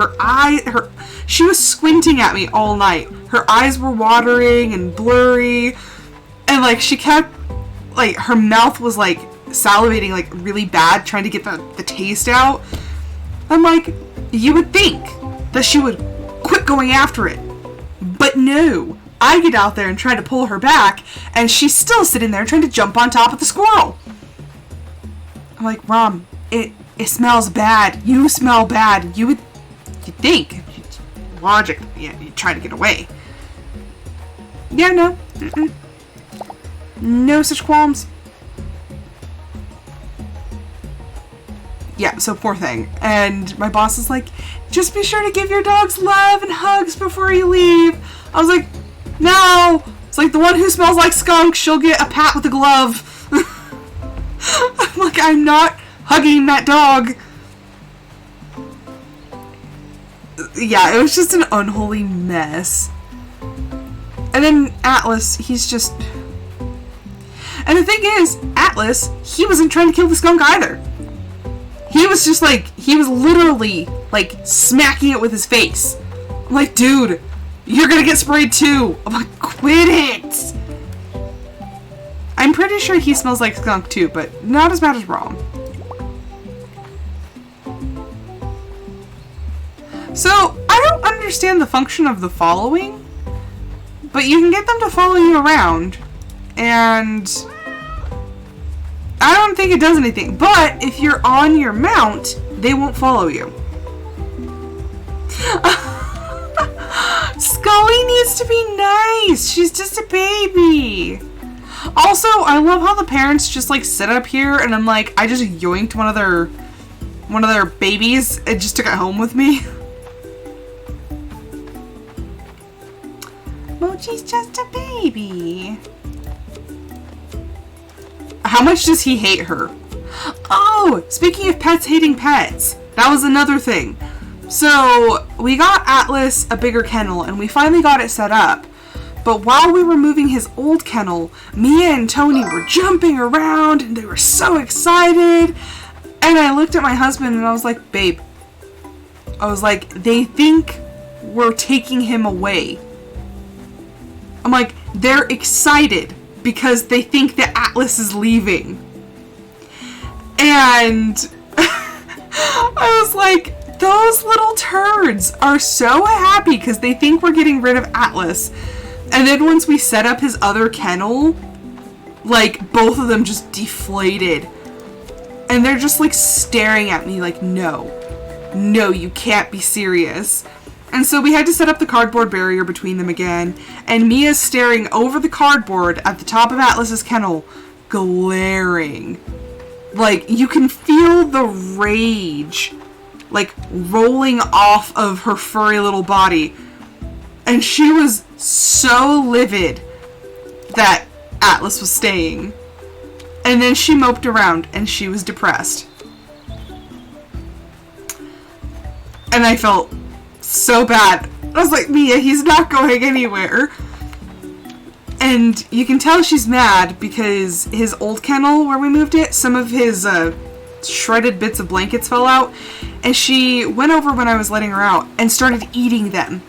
she was squinting at me all night. Her eyes were watering and blurry, and like she kept, like her mouth was like salivating like really bad, trying to get the taste out. I'm like, you would think that she would quit going after it, but no. I get out there and try to pull her back, and she's still sitting there trying to jump on top of the squirrel. I'm like, Rom, it smells bad. You smell bad. You'd think, logic, yeah, you try to get away. Yeah, no. No such qualms. Yeah, so poor thing. And my boss is like, just be sure to give your dogs love and hugs before you leave. I was like, no. It's like the one who smells like skunk, she'll get a pat with a glove. I'm like, I'm not hugging that dog. Yeah, it was just an unholy mess. And then Atlas, he's just... And the thing is, Atlas, he wasn't trying to kill the skunk either. He was just like, he was literally, like, smacking it with his face. I'm like, dude, you're gonna get sprayed too. I'm like, quit it. I'm pretty sure he smells like skunk too, but not as bad as Rom. So, I don't understand the function of the following, but you can get them to follow you around, and I don't think it does anything. But if you're on your mount, they won't follow you. Scully needs to be nice. She's just a baby. Also, I love how the parents just like sit up here, and I'm like, I just yoinked one of their babies and just took it home with me. Mochi's just a baby. How much does he hate her? Oh, speaking of pets hating pets, that was another thing. So, we got Atlas a bigger kennel, and we finally got it set up. But while we were moving his old kennel, Mia and Tony were jumping around, and they were so excited. And I looked at my husband, and I was like, babe. I was like, they think we're taking him away. I'm like, they're excited because they think that Atlas is leaving. And I was like, those little turds are so happy because they think we're getting rid of Atlas. And then once we set up his other kennel, like, both of them just deflated. And they're just, like, staring at me like, no, you can't be serious. And so we had to set up the cardboard barrier between them again, and Mia's staring over the cardboard at the top of Atlas's kennel, glaring. Like, you can feel the rage, like, rolling off of her furry little body. And she was so livid that Atlas was staying. And then she moped around, and she was depressed. And I felt so bad. I was like, Mia, he's not going anywhere. And you can tell she's mad because his old kennel where we moved it, some of his shredded bits of blankets fell out, and she went over when I was letting her out and started eating them.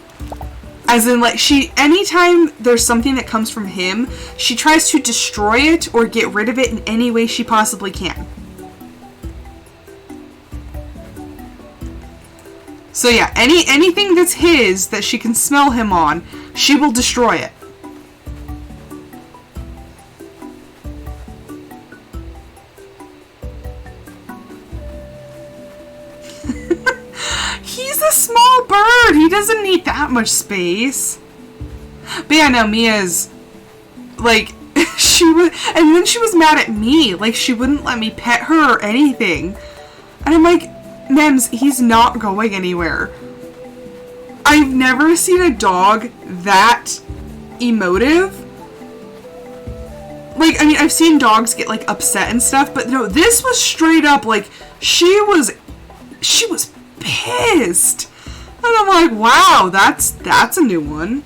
As in, like, anytime there's something that comes from him, she tries to destroy it or get rid of it in any way she possibly can. So yeah, anything that's his that she can smell him on, she will destroy it. He's a small bird. He doesn't need that much space. But yeah, no, Mia's like and then she was mad at me. Like, she wouldn't let me pet her or anything. And I'm like, Mems, he's not going anywhere. I've never seen a dog that emotive. Like, I mean, I've seen dogs get, like, upset and stuff, but no, this was straight up, like, she was pissed. And I'm like, wow, that's a new one.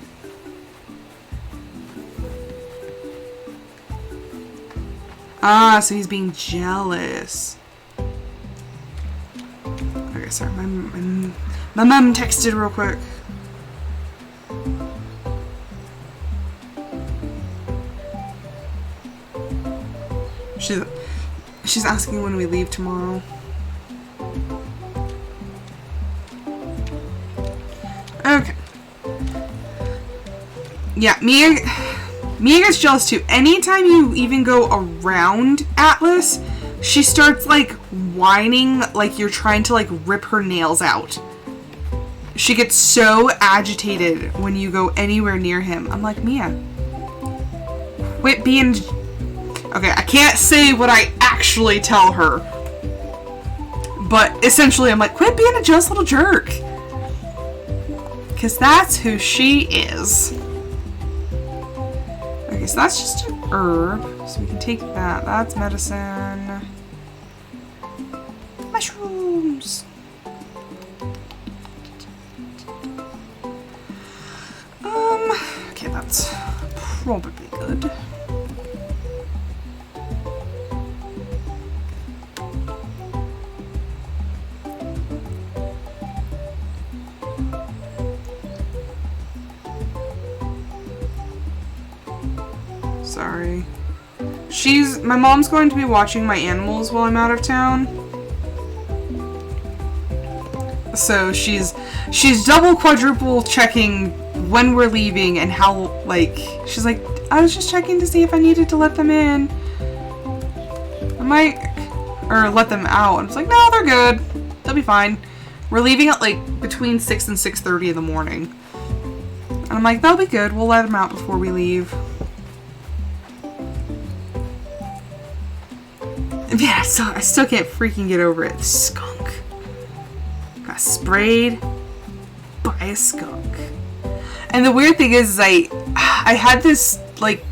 Ah, so he's being jealous. Okay, sorry, my mom texted real quick. She's asking when we leave tomorrow. Okay. Yeah, Mia gets jealous too. Anytime you even go around Atlas, she starts like whining like you're trying to like rip her nails out. She gets so agitated when you go anywhere near him. I'm like, Mia, quit being... Okay, I can't say what I actually tell her. But essentially, I'm like, quit being a jealous little jerk. Because that's who she is. Okay, so that's just an herb. So we can take that. That's medicine. Mushrooms. Okay, that's probably good. Sorry. My mom's going to be watching my animals while I'm out of town. So she's double quadruple checking when we're leaving and how, like, she's like, I was just checking to see if I needed to let them in. Or let them out. And it's like, no, they're good. They'll be fine. We're leaving at like between 6 and 6:30 in the morning. And I'm like, they'll be good. We'll let them out before we leave. Yeah, I still can't freaking get over it. The skunk got sprayed by a skunk. And the weird thing is I had this, like,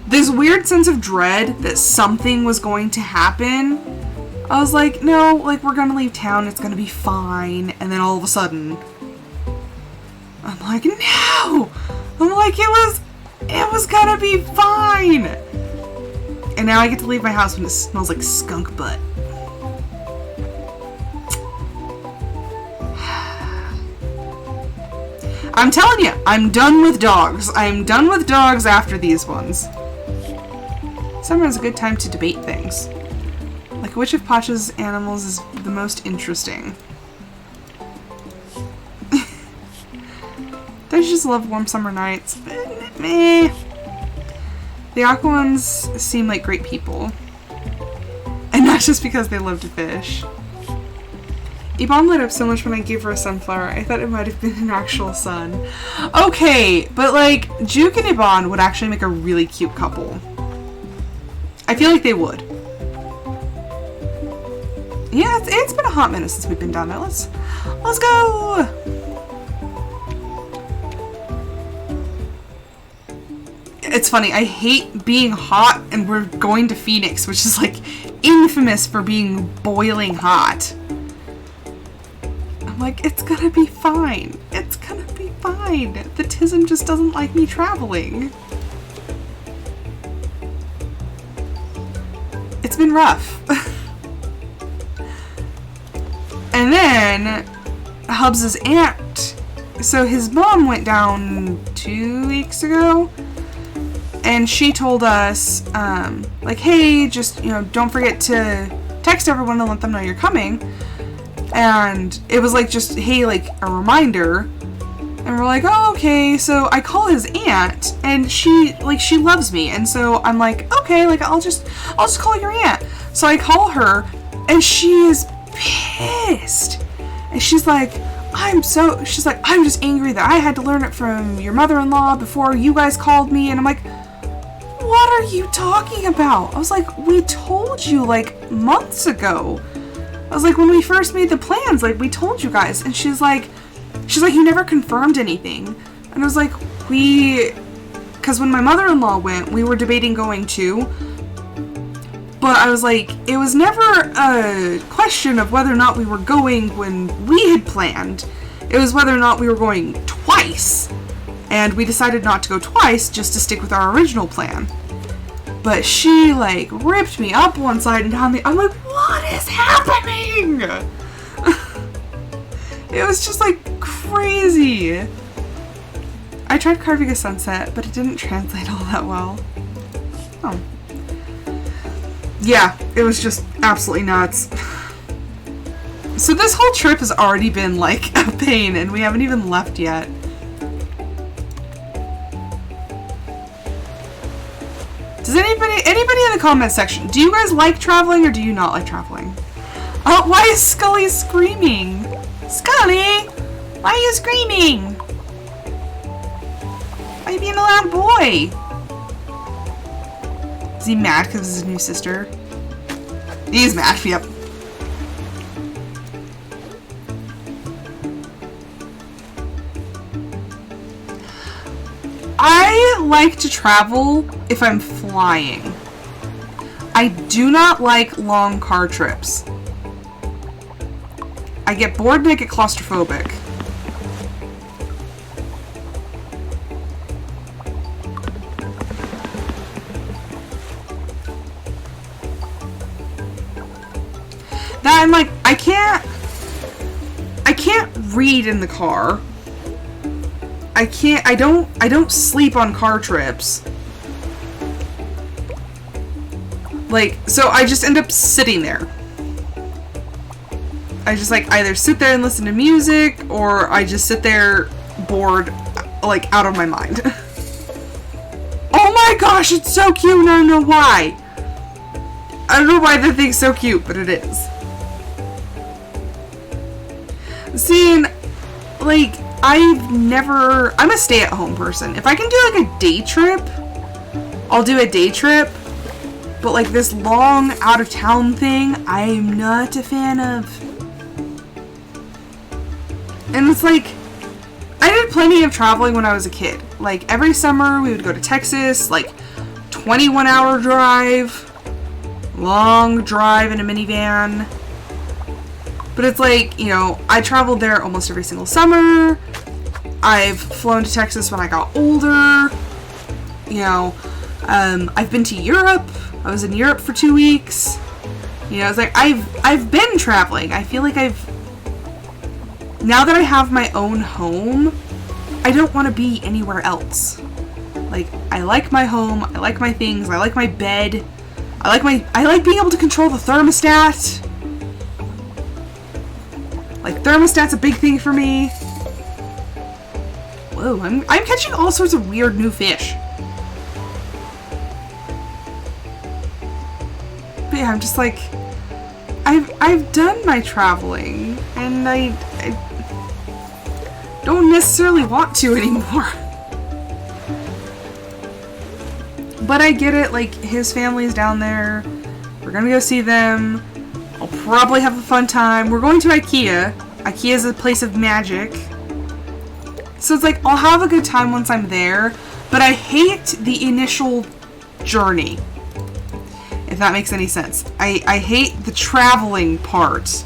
this weird sense of dread that something was going to happen. I was like, no, like, we're gonna leave town, it's gonna be fine. And then all of a sudden, I'm like, no! I'm like, it was gonna be fine! And now I get to leave my house when it smells like skunk butt. I'm telling you, I'm done with dogs. I'm done with dogs after these ones. Summer is a good time to debate things. Like, which of Pacha's animals is the most interesting? Don't you just love warm summer nights? Meh. The aqua ones seem like great people. And not just because they love to fish. Yvonne lit up so much when I gave her a sunflower, I thought it might have been an actual sun. Okay, but like, Juke and Yvonne would actually make a really cute couple. I feel like they would. Yeah, it's been a hot minute since we've been down there. Let's go! It's funny, I hate being hot, and we're going to Phoenix, which is like infamous for being boiling hot. I'm like, it's gonna be fine. It's gonna be fine. The Tism just doesn't like me traveling. It's been rough. And then Hubs' aunt, so his mom went down 2 weeks ago, and she told us, like, hey, just, you know, don't forget to text everyone and let them know you're coming. And it was like, just, hey, like, a reminder. And we're like, oh, okay. So I call his aunt, and she loves me. And so I'm like, okay, like, I'll just call your aunt. So I call her, and she is pissed. And she's like, I'm just angry that I had to learn it from your mother-in-law before you guys called me. And I'm like, what are you talking about? I was like, we told you, like, months ago. I was like, when we first made the plans, like, we told you guys. And she's like, you never confirmed anything. And I was like, because when my mother-in-law went, we were debating going too. But I was like, it was never a question of whether or not we were going when we had planned. It was whether or not we were going twice. And we decided not to go twice, just to stick with our original plan. But she, like, ripped me up one side and down the... I'm like, what is happening? It was just, like, crazy. I tried carving a sunset, but it didn't translate all that well. Oh. Yeah, it was just absolutely nuts. So this whole trip has already been, like, a pain, and we haven't even left yet. the comment section. Do you guys like traveling or do you not like traveling? Oh, why is Scully screaming? Scully! Why are you screaming? Why are you being a loud boy? Is he mad because it's his new sister? He's mad, yep. I like to travel if I'm flying. I do not like long car trips. I get bored and I get claustrophobic. That I'm like, I can't read in the car. I don't sleep on car trips. Like, so I just end up sitting there. I just like either sit there and listen to music, or I just sit there bored, like out of my mind. Oh my gosh, it's so cute and I don't know why. I don't know why the thing's so cute, but it is. Seeing, like, I'm a stay-at-home person. If I can do like a day trip, I'll do a day trip. But like this long out-of-town thing, I'm not a fan of. And it's like, I did plenty of traveling when I was a kid. Like every summer we would go to Texas, like 21-hour drive, long drive in a minivan. But it's like, you know, I traveled there almost every single summer. I've flown to Texas when I got older. You know, I've been to Europe. I was in Europe for 2 weeks. You know, it's like I've been traveling. I feel like now that I have my own home, I don't want to be anywhere else. Like, I like my home. I like my things. I like my bed. I like being able to control the thermostat. Like, thermostat's a big thing for me. Whoa, I'm catching all sorts of weird new fish. But yeah, I'm just like, I've done my traveling, and I don't necessarily want to anymore. But I get it, like, his family's down there. We're gonna go see them. I'll probably have a fun time. We're going to IKEA. IKEA is a place of magic. So it's like, I'll have a good time once I'm there, but I hate the initial journey. If that makes any sense. I hate the traveling part.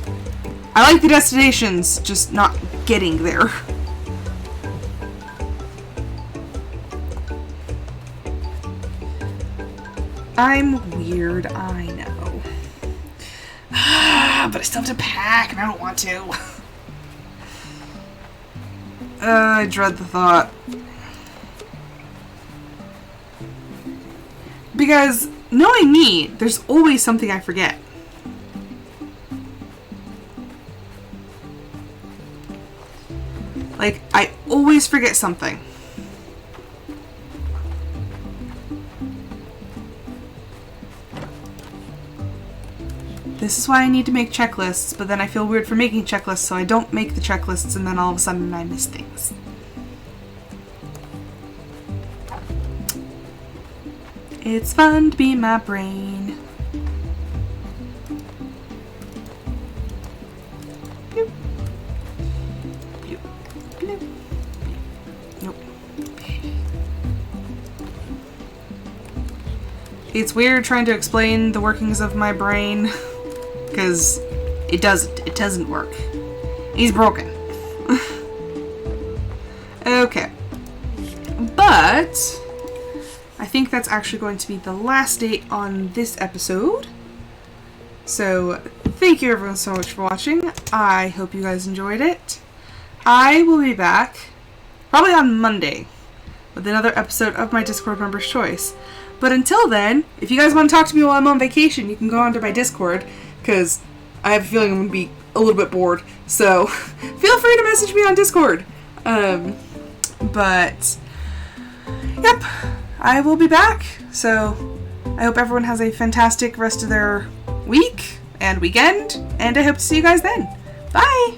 I like the destinations, just not getting there. I'm weird, I know. But I still have to pack, and I don't want to. I dread the thought. Because, knowing me, there's always something I forget. Like, I always forget something. This is why I need to make checklists, but then I feel weird for making checklists, so I don't make the checklists, and then all of a sudden I miss things. It's fun to be my brain. Bloop. Bloop. Bloop. Nope. It's weird trying to explain the workings of my brain. Because it doesn't work. He's broken. Okay. But I think that's actually going to be the last date on this episode. So thank you everyone so much for watching. I hope you guys enjoyed it. I will be back probably on Monday with another episode of my Discord Member's Choice. But until then, if you guys want to talk to me while I'm on vacation, you can go onto my Discord. Because I have a feeling I'm going to be a little bit bored. So, feel free to message me on Discord. But, yep. I will be back. So, I hope everyone has a fantastic rest of their week and weekend, and I hope to see you guys then. Bye!